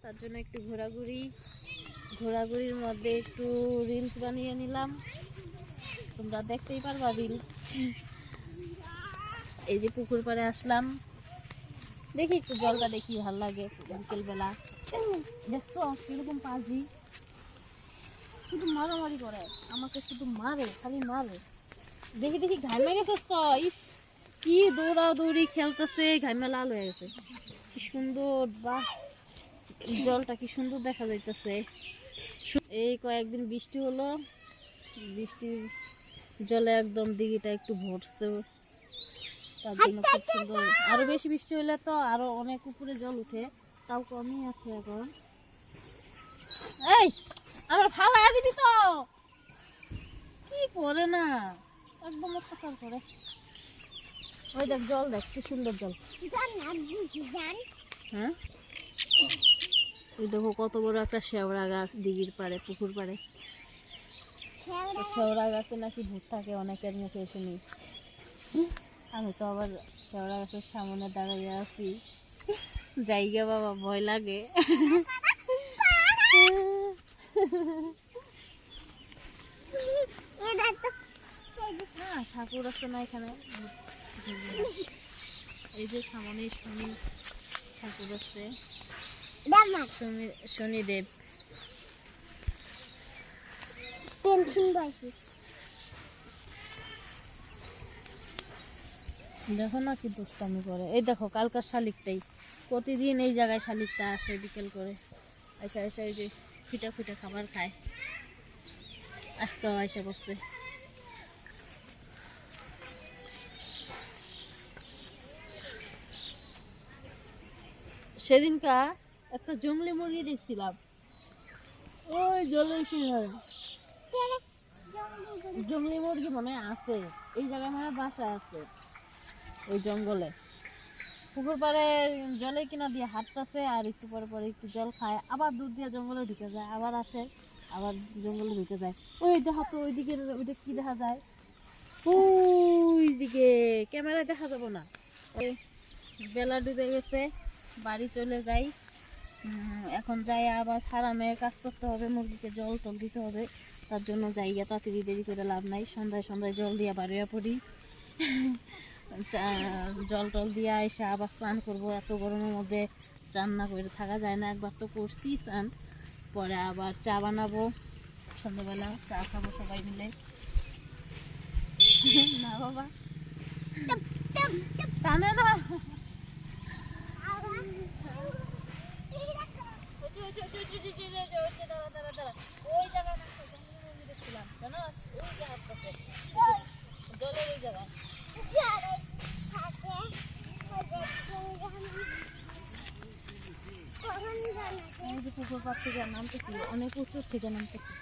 তার জন্য একটু ঘোরাঘুরির মধ্যে একটু রিলস বানিয়ে নিলাম, তোমরা দেখতেই পারবা রিলস। এই যে পুকুর পাড়ে আসলাম, দেখি একটু জলটা দেখি, ভালো লাগে বিকেলবেলা। দেখছো কিরকম পাজি, শুধু মারামারি করে আমাকে, শুধু মারে, খালি মারে। দেখি দেখি ঘামে গেছিস তো, ইস কি দৌড়াদৌড়ি খেলতেছে, ঘামে লাল হয়ে গেছে। কি সুন্দর, বাহ জলটা কি সুন্দর দেখা যাইতেছে। এই কয়েকদিন বৃষ্টি হলো, বৃষ্টির জলে একদম দিঘিটা একটু ভরছে, তার জন্য খুব সুন্দর। আরো বেশি বৃষ্টি হলে তো আরো অনেক উপরে জল উঠে, তাও কমই আছে এখন। এই আমার ফালাইয়া দিবি তো, কি করে না, একদম অত্যাচার করে। ওই দেখ জল, দেখ কি সুন্দর জল। হ্যাঁ ওই দেখো কত বড় একটা শেওড়া গাছ দিঘির পাড়ে, পুকুর পাড়ে। শেওড়া গাছে নাকি ভূত থাকে, অনেকের মুখে শুনি। আমি তো আবার শেওড়া গাছের সামনে দাঁড়িয়ে আছি, জায়গা বাবা ভয় লাগে। ঠাকুর আছে না এখানে, এই যে সামনে শনি ঠাকুর আছে, শনিদেব। দেখো না কি দুষ্টামি করে। এই দেখো কালকার শালিকটাই, প্রতিদিন এই জায়গায় শালিকটা আসে বিকেল করে, এসে এসে এই যে ফিটা ফিটা খাবার খায়। আজকেও এসে বসছে। সেদিনকা একটা জংলি মুরগি দেখছিলাম ওই জলের কিনারে, জংলি মুরগি মনে আছে এই জায়গায়, মানে বাসা আছে ওই জঙ্গলে। পুকুর পাড়ে জলের কিনা দিয়ে হাঁটতেছে, আর একটু পরে পরে একটু জল খায়, আবার দুধ দিয়ে জঙ্গলে ঢুকে যায়, আবার আসে, আবার জঙ্গলে ঢুকে যায়। ওই দেখো তো ওইদিকে, ওইটা কি দেখা যায়, ওইদিকে ক্যামেরায় দেখা যাবো না। বেলা ডুবে গেছে, বাড়ি চলে যাই। এখন যাই আবার ফার্মে কাজ করতে হবে, মুরগিকে জল টল দিতে হবে, তার জন্য যাই, তাড়াতাড়ি দেরি করে লাভ নাই। সন্ধ্যায় সন্ধ্যায় জল দিয়া বাড়িয়া পড়ি, জল টল দিয়া এসে আবার স্নান করবো। এত গরমের মধ্যে চান না করে থাকা যায় না, একবার তো করছি স্নান, পরে আবার চা বানাবো, সন্ধ্যাবেলা চা খাবো সবাই মিলে। না বাবা টানে না, ওই জায়গায় দেখছিলাম জানো, ওই জায়গাটাতে জলের ওই জায়গায়। পুকুর পাড় থেকে নামতেছিল, অনেক উঁচুর থেকে নামতেছিল।